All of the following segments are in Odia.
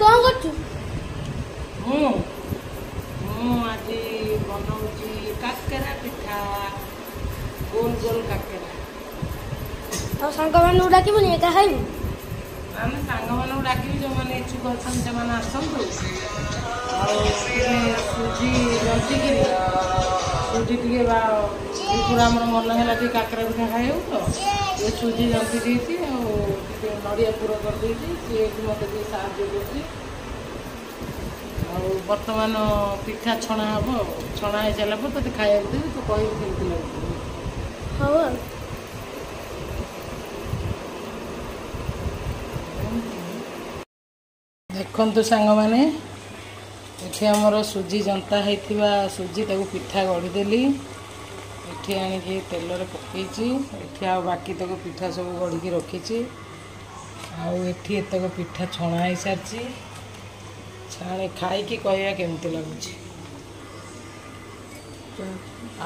कौन करछु ମୁଁ ଆଜି ବନାଉଛି କାକେରା ପିଠା ଗୋଲ ଗୋଲ କାକେରା। ଆଉ ସାଙ୍ଗମାନଙ୍କୁ ଡାକିବୁନି ଏକା ଖାଇବୁ? ଆମେ ସାଙ୍ଗମାନଙ୍କୁ ଡାକିବି ଯେଉଁମାନେ ଇଚ୍ଛୁକ ଅଛନ୍ତି ସେମାନେ ଆସନ୍ତୁ। ଆଉ ସୁଜି ଜନ୍ତିକିରି ସୁଜି ଟିକେ ପୁରା ଆମର ମନ ହେଲା ଟିକେ କାକେରା ପିଠା ଖାଇବାକୁ ତ ଏ ସୁଜି ଜନ୍ତି ଦେଇଛି ଆଉ ଟିକେ ନଡ଼ିଆ ପୁର କରିଦେଇଛି ସିଏ ମୋତେ ଟିକେ ସାହାଯ୍ୟ କରୁଛି। ଆଉ ବର୍ତ୍ତମାନ ପିଠା ଛଣା ହେବ ଛଣା ହେଇସାରିଲା ପରେ ତୋତେ ଖାଇବାକୁ ଦେବି ତୁ କହିବୁ କେମିତି ଲାଗୁଛି। ହଉ ଆଉ ଦେଖନ୍ତୁ ସାଙ୍ଗମାନେ ଏଠି ଆମର ସୁଜି ଜନ୍ତା ହେଇଥିବା ସୁଜି ତାକୁ ପିଠା ଗଢ଼ିଦେଲି। ଏଠି ଆଣିକି ତେଲରେ ପକେଇଛି। ଏଠି ଆଉ ବାକି ତକ ପିଠା ସବୁ ଗଢ଼ିକି ରଖିଛି। ଆଉ ଏଠି ଏତକ ପିଠା ଛଣା ହେଇସାରିଛି। ଛାଣି ଖାଇକି କହିବା କେମିତି ଲାଗୁଛି।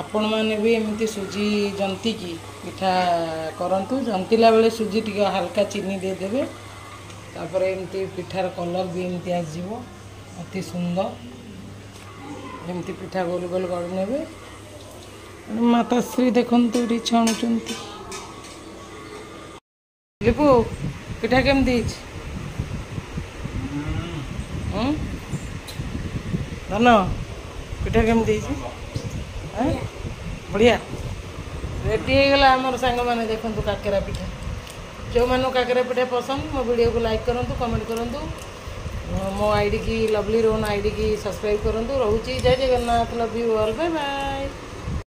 ଆପଣମାନେ ବି ଏମିତି ସୁଜି ଜନ୍ତିକି ପିଠା କରନ୍ତୁ। ଜନ୍ତିଲା ବେଳେ ସୁଜି ଟିକେ ହାଲକା ଚିନି ଦେଇଦେବେ। ତାପରେ ଏମିତି ପିଠାର କଲର୍ ବି ଏମିତି ଆସିଯିବ ଅତି ସୁନ୍ଦର। ଏମିତି ପିଠା ଗୋଲ ଗୋଲ ଗଢ଼ି ନେବେ। ମାତାଶ୍ରୀ ଦେଖନ୍ତୁ ଏଠି ଛାଣୁଛନ୍ତି। ଲିପୁ ପିଠା କେମିତି ହେଇଛି? ଧନ ପିଠା କେମିତି ହେଇଛି? ବଢ଼ିଆ ରେଡ଼ି ହେଇଗଲା ଆମର ସାଙ୍ଗମାନେ। ଦେଖନ୍ତୁ କାକେରା ପିଠା। ଯେଉଁମାନଙ୍କୁ କାକେରା ପିଠା ପସନ୍ଦ ମୋ ଭିଡ଼ିଓକୁ ଲାଇକ୍ କରନ୍ତୁ, କମେଣ୍ଟ କରନ୍ତୁ। ମୋ ଆଇଡ଼ି କି ଲଭଲି ରୋହନ ଆଇଡ଼ି କି ସବସ୍କ୍ରାଇବ୍ କରନ୍ତୁ। ରହୁଛି ଜୟ Jagannath. Love you all. Bye bye.